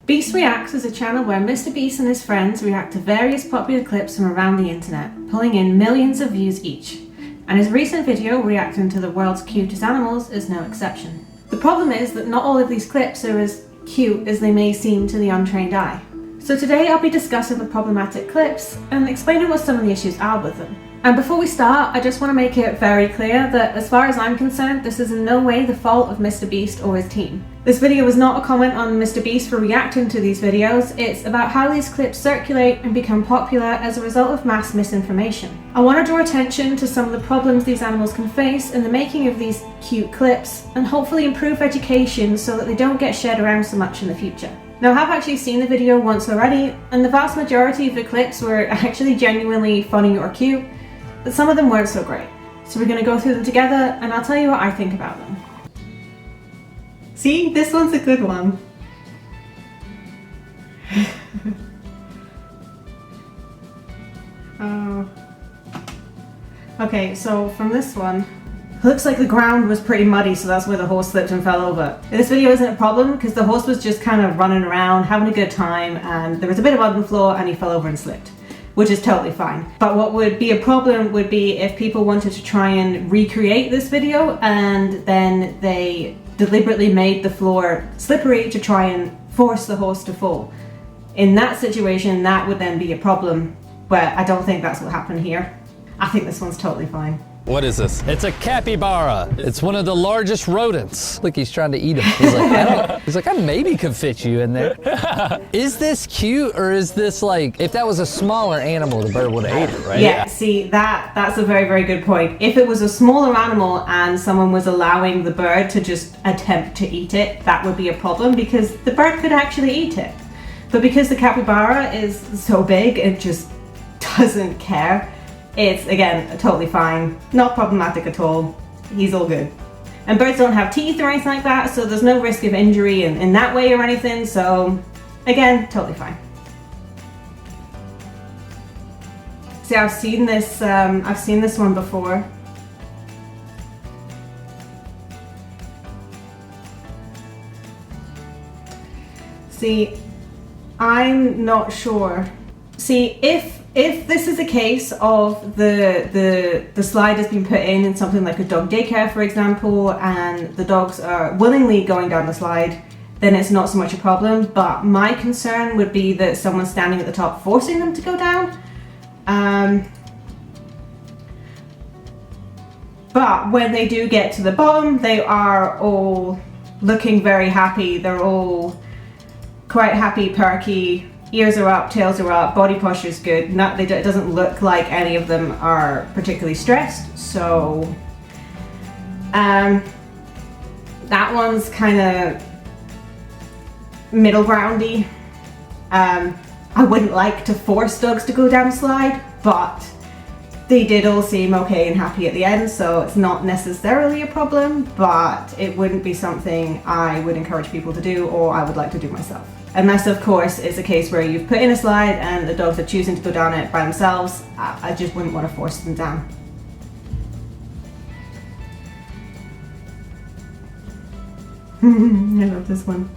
Beast Reacts is a channel where MrBeast and his friends react to various popular clips from around the internet, pulling in millions of views each. And his recent video reacting to the world's cutest animals is no exception. The problem is that not all of these clips are as cute as they may seem to the untrained eye. So today I'll be discussing the problematic clips and explaining what some of the issues are with them. And before we start, I just want to make it very clear that as far as I'm concerned, this is in no way the fault of MrBeast or his team. This video is not a comment on MrBeast for reacting to these videos, it's about how these clips circulate and become popular as a result of mass misinformation. I want to draw attention to some of the problems these animals can face in the making of these cute clips, and hopefully improve education so that they don't get shared around so much in the future. Now, I have actually seen the video once already, and the vast majority of the clips were actually genuinely funny or cute, but some of them weren't so great. So we're going to go through them together, and I'll tell you what I think about them. See, this one's a good one. Okay, so from this one, looks like the ground was pretty muddy, so that's where the horse slipped and fell over. This video isn't a problem because the horse was just kind of running around, having a good time, and there was a bit of mud on the floor and he fell over and slipped, which is totally fine. But what would be a problem would be if people wanted to try and recreate this video and then they deliberately made the floor slippery to try and force the horse to fall. In that situation, that would then be a problem, but I don't think that's what happened here. I think this one's totally fine. What is this? It's a capybara. It's one of the largest rodents. Look, he's trying to eat him. He's like, I maybe could fit you in there. Is this cute, or is this like, if that was a smaller animal, the bird would have ate it, right? Yeah, see, that's a very, very good point. If it was a smaller animal and someone was allowing the bird to just attempt to eat it, that would be a problem because the bird could actually eat it. But because the capybara is so big, it just doesn't care. It's, again, totally fine, not problematic at all, he's all good. And birds don't have teeth or anything like that, so there's no risk of injury in that way or anything, so again, totally fine. See, I've seen this one before. See, I'm not sure. See, if this is a case of the slide has been put in something like a dog daycare, for example, and the dogs are willingly going down the slide, then it's not so much a problem. But my concern would be that someone's standing at the top forcing them to go down. But when they do get to the bottom, they are all looking very happy. They're all quite happy, perky. Ears are up, tails are up, body posture is good. It doesn't look like any of them are particularly stressed, so that one's kind of middle groundy. I wouldn't like to force dogs to go down a slide, but they did all seem okay and happy at the end, so it's not necessarily a problem, but it wouldn't be something I would encourage people to do or I would like to do myself. Unless, of course, it's a case where you've put in a slide and the dogs are choosing to go down it by themselves. I just wouldn't want to force them down. I love this one.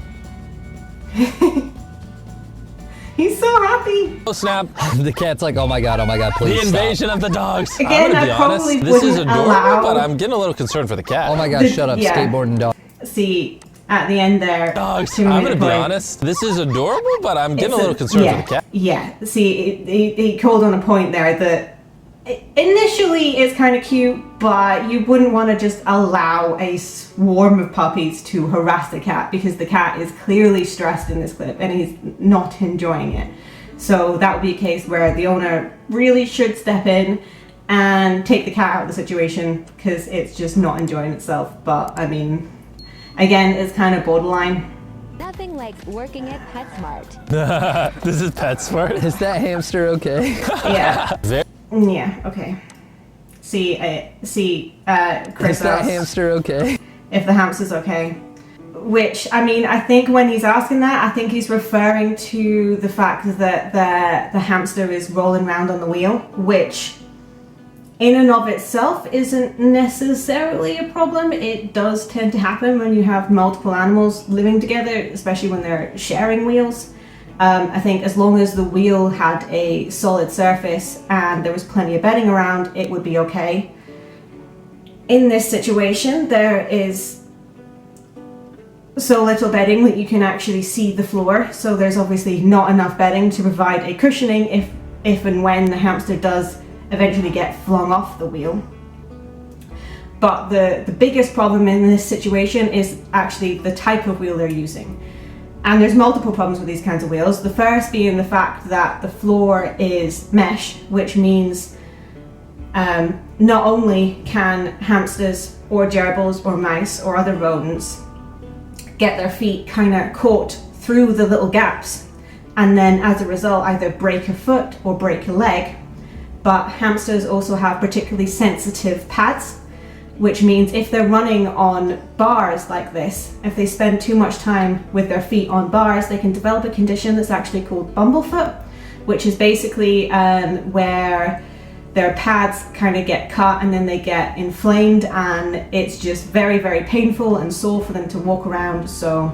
He's so happy. Oh snap. The cat's like, oh my god, please The invasion of the dogs. Again, I'm gonna be honest, this is adorable, but I'm getting a little concerned for the cat. Oh my god, shut up, yeah. skateboarding dog. See, at the end there. Dogs. I'm gonna be honest, this is adorable, but I'm getting a little concerned for the cat. Yeah, see, he called on a point there that initially it's kind of cute, but you wouldn't want to just allow a swarm of puppies to harass the cat because the cat is clearly stressed in this clip and he's not enjoying it. So that would be a case where the owner really should step in and take the cat out of the situation because it's just not enjoying itself. But I mean, again, it's kind of borderline. Nothing like working at PetSmart. This is PetSmart? Is that hamster okay? Yeah. Yeah, okay. See, Chris Is that asked hamster okay? if the hamster's okay. Which, I mean, I think when he's asking that, I think he's referring to the fact that the hamster is rolling around on the wheel, which in and of itself isn't necessarily a problem. It does tend to happen when you have multiple animals living together, especially when they're sharing wheels. I think as long as the wheel had a solid surface and there was plenty of bedding around, it would be okay. In this situation, there is so little bedding that you can actually see the floor, so there's obviously not enough bedding to provide a cushioning if and when the hamster does eventually get flung off the wheel. But the biggest problem in this situation is actually the type of wheel they're using. And there's multiple problems with these kinds of wheels. The first being the fact that the floor is mesh, which means not only can hamsters or gerbils or mice or other rodents get their feet kind of caught through the little gaps and then as a result either break a foot or break a leg, but hamsters also have particularly sensitive pads, which means if they're running on bars like this, if they spend too much time with their feet on bars, they can develop a condition that's actually called bumblefoot, which is basically where their pads kind of get cut and then they get inflamed, and it's just very, very painful and sore for them to walk around. So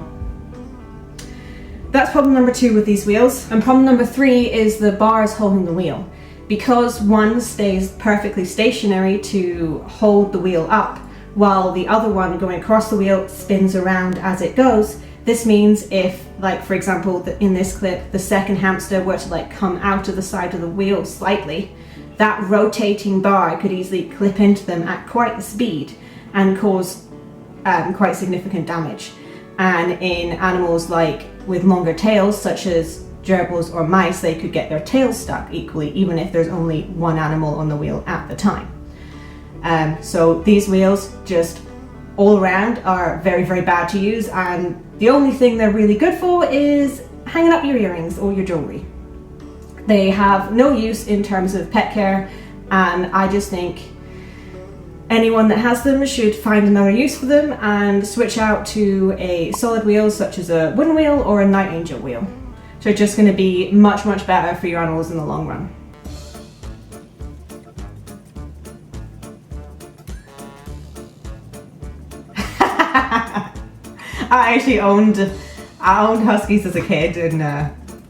that's problem number 2 with these wheels. And problem number 3 is the bars holding the wheel. Because one stays perfectly stationary to hold the wheel up, while the other one going across the wheel spins around as it goes, this means if, like for example, in this clip, the second hamster were to like come out of the side of the wheel slightly, that rotating bar could easily clip into them at quite a speed and cause quite significant damage. And in animals like with longer tails, such as gerbils or mice, they could get their tails stuck equally, even if there's only one animal on the wheel at the time. So these wheels just all around are very, very bad to use, and the only thing they're really good for is hanging up your earrings or your jewelry. They have no use in terms of pet care, and I just think anyone that has them should find another use for them and switch out to a solid wheel such as a wooden wheel or a night angel wheel. So just going to be much, much better for your animals in the long run. I owned huskies as a kid, and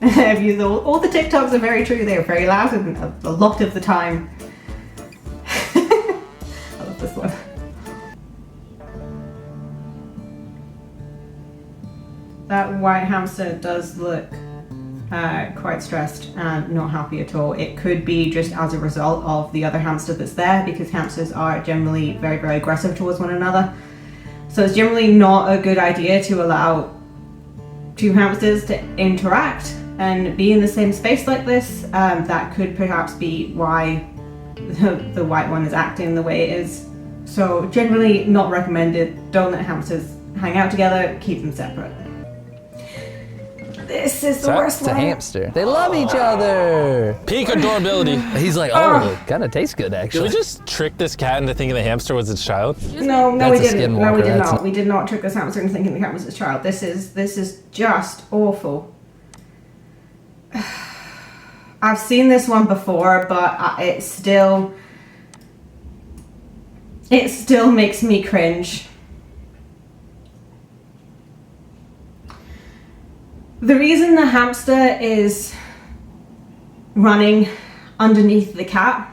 all the TikToks are very true. They are very loud and a lot of the time. I love this one. That white hamster does look quite stressed and not happy at all. It could be just as a result of the other hamster that's there, because hamsters are generally very, very aggressive towards one another. So it's generally not a good idea to allow 2 hamsters to interact and be in the same space like this. That could perhaps be why the white one is acting the way it is. So generally not recommended. Don't let hamsters hang out together, keep them separate. This is the worst one. It's a hamster. They love each other. Peak adorability. He's like, oh, it kind of tastes good Did actually. we just trick this cat into thinking the hamster was its child? No, we That's a didn't. No, we skinwalker, did that's not. We did not trick this hamster into thinking the cat was his child. This is just awful. I've seen this one before, but it still makes me cringe. The reason the hamster is running underneath the cat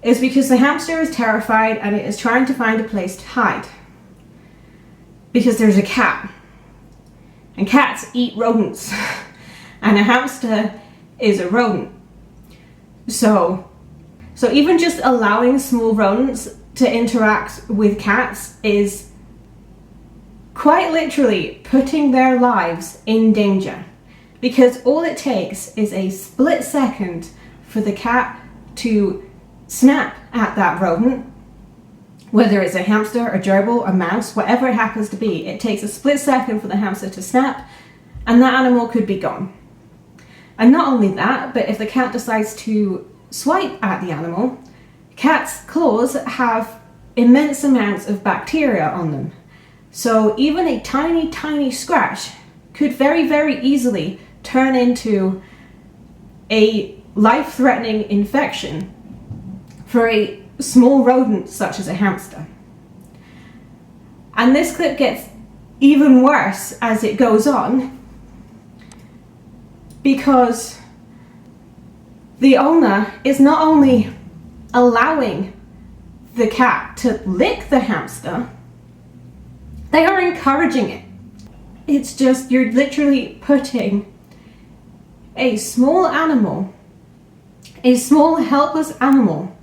is because the hamster is terrified and it is trying to find a place to hide. Because there's a cat. And cats eat rodents. And a hamster is a rodent. So even just allowing small rodents to interact with cats is quite literally putting their lives in danger, because all it takes is a split second for the cat to snap at that rodent, whether it's a hamster, a gerbil, a mouse, whatever it happens to be. It takes a split second for the hamster to snap and that animal could be gone. And not only that, but if the cat decides to swipe at the animal, cats' claws have immense amounts of bacteria on them. So even a tiny, tiny scratch could very, very easily turn into a life-threatening infection for a small rodent such as a hamster. And this clip gets even worse as it goes on, because the owner is not only allowing the cat to lick the hamster, they are encouraging it. It's just, you're literally putting a small animal, a small helpless animal,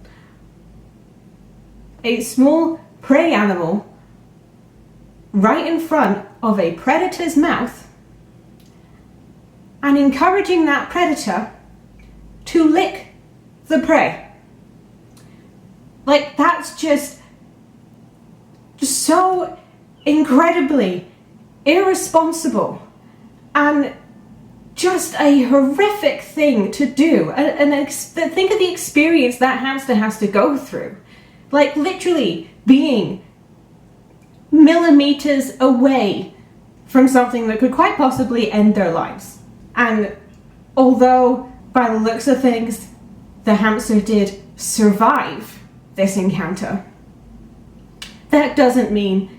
a small prey animal right in front of a predator's mouth and encouraging that predator to lick the prey. Like, that's just so incredibly irresponsible and just a horrific thing to do. And think of the experience that hamster has to go through. Like, literally being millimeters away from something that could quite possibly end their lives. And although by the looks of things the hamster did survive this encounter, that doesn't mean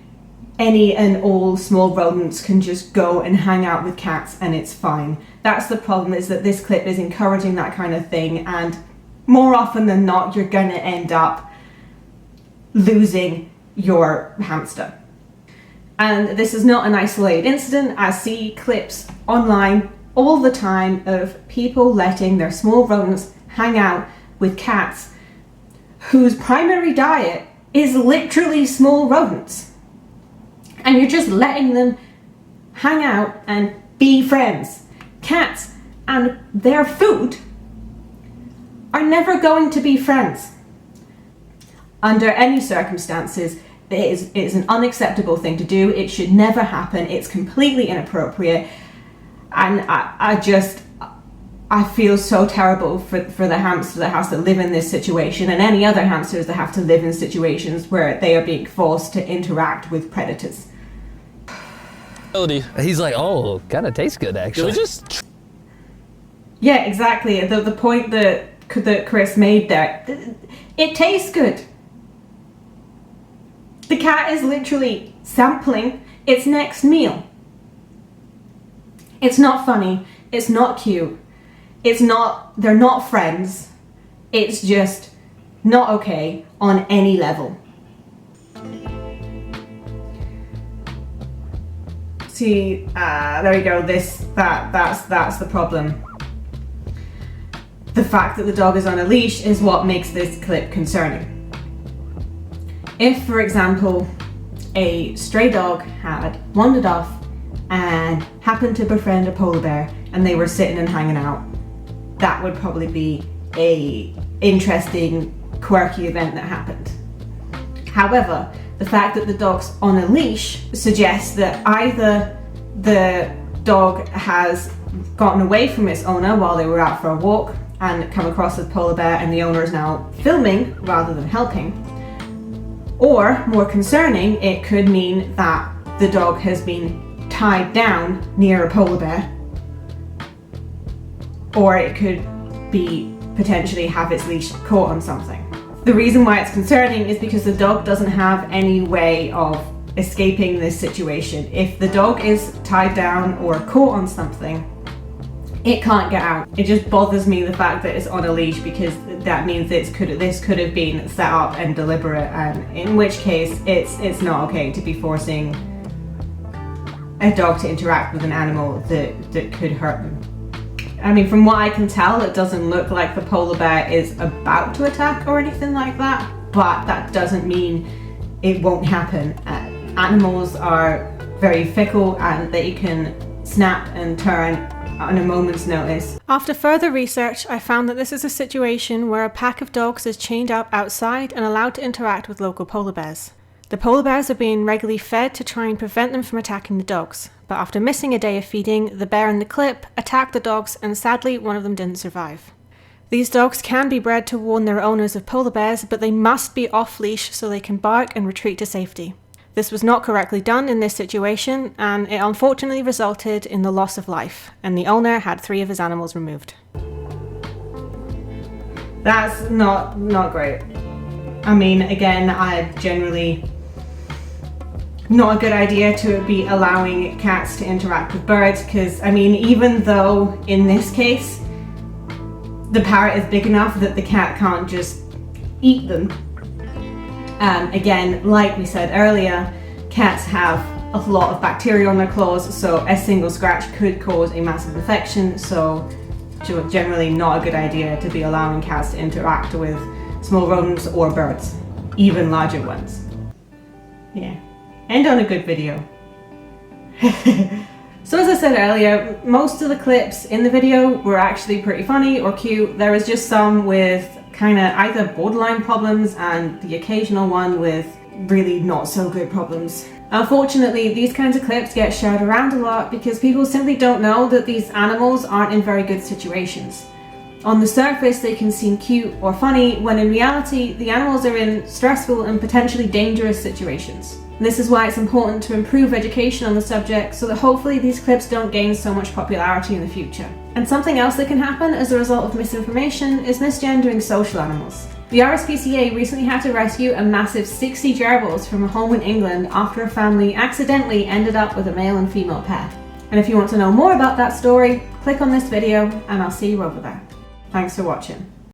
any and all small rodents can just go and hang out with cats and it's fine. That's the problem, is that this clip is encouraging that kind of thing, and more often than not you're gonna end up losing your hamster. And this is not an isolated incident. I see clips online all the time of people letting their small rodents hang out with cats whose primary diet is literally small rodents. And you're just letting them hang out and be friends. Cats and their food are never going to be friends. Under any circumstances, it is an unacceptable thing to do. It should never happen. It's completely inappropriate. And I feel so terrible for the hamster that has to live in this situation, and any other hamsters that have to live in situations where they are being forced to interact with predators. He's like, oh, kind of tastes good actually. Yeah, exactly. The point that Chris made there, it tastes good. The cat is literally sampling its next meal. It's not funny. It's not cute. They're not friends. It's just not okay on any level. See, there we go. That's the problem. The fact that the dog is on a leash is what makes this clip concerning. If, for example, a stray dog had wandered off and happened to befriend a polar bear and they were sitting and hanging out, that would probably be a interesting, quirky event that happened. However, the fact that the dog's on a leash suggests that either the dog has gotten away from its owner while they were out for a walk and come across a polar bear, and the owner is now filming rather than helping. Or, more concerning, it could mean that the dog has been tied down near a polar bear. Or it could be potentially have its leash caught on something. The reason why it's concerning is because the dog doesn't have any way of escaping this situation. If the dog is tied down or caught on something, it can't get out. It just bothers me, the fact that it's on a leash, because that means this could have been set up and deliberate, and in which case it's not okay to be forcing a dog to interact with an animal that could hurt them. I mean, from what I can tell, it doesn't look like the polar bear is about to attack or anything like that, but that doesn't mean it won't happen. Animals are very fickle and they can snap and turn on a moment's notice. After further research, I found that this is a situation where a pack of dogs is chained up outside and allowed to interact with local polar bears. The polar bears are being regularly fed to try and prevent them from attacking the dogs, but after missing a day of feeding, the bear in the clip attacked the dogs, and sadly one of them didn't survive. These dogs can be bred to warn their owners of polar bears, but they must be off leash so they can bark and retreat to safety. This was not correctly done in this situation, and it unfortunately resulted in the loss of life, and the owner had 3 of his animals removed. That's not great. I mean, again, I generally not a good idea to be allowing cats to interact with birds, because I mean, even though in this case the parrot is big enough that the cat can't just eat them, again, like we said earlier, cats have a lot of bacteria on their claws, so a single scratch could cause a massive infection, so generally not a good idea to be allowing cats to interact with small rodents or birds, even larger ones. Yeah, end on a good video. So as I said earlier, most of the clips in the video were actually pretty funny or cute. There was just some with kind of either borderline problems and the occasional one with really not so good problems. Unfortunately, these kinds of clips get shared around a lot because people simply don't know that these animals aren't in very good situations. On the surface, they can seem cute or funny, when in reality, the animals are in stressful and potentially dangerous situations. This is why it's important to improve education on the subject so that hopefully these clips don't gain so much popularity in the future. And something else that can happen as a result of misinformation is misgendering social animals. The RSPCA recently had to rescue a massive 60 gerbils from a home in England after a family accidentally ended up with a male and female pair. And if you want to know more about that story, click on this video and I'll see you over there. Thanks for watching.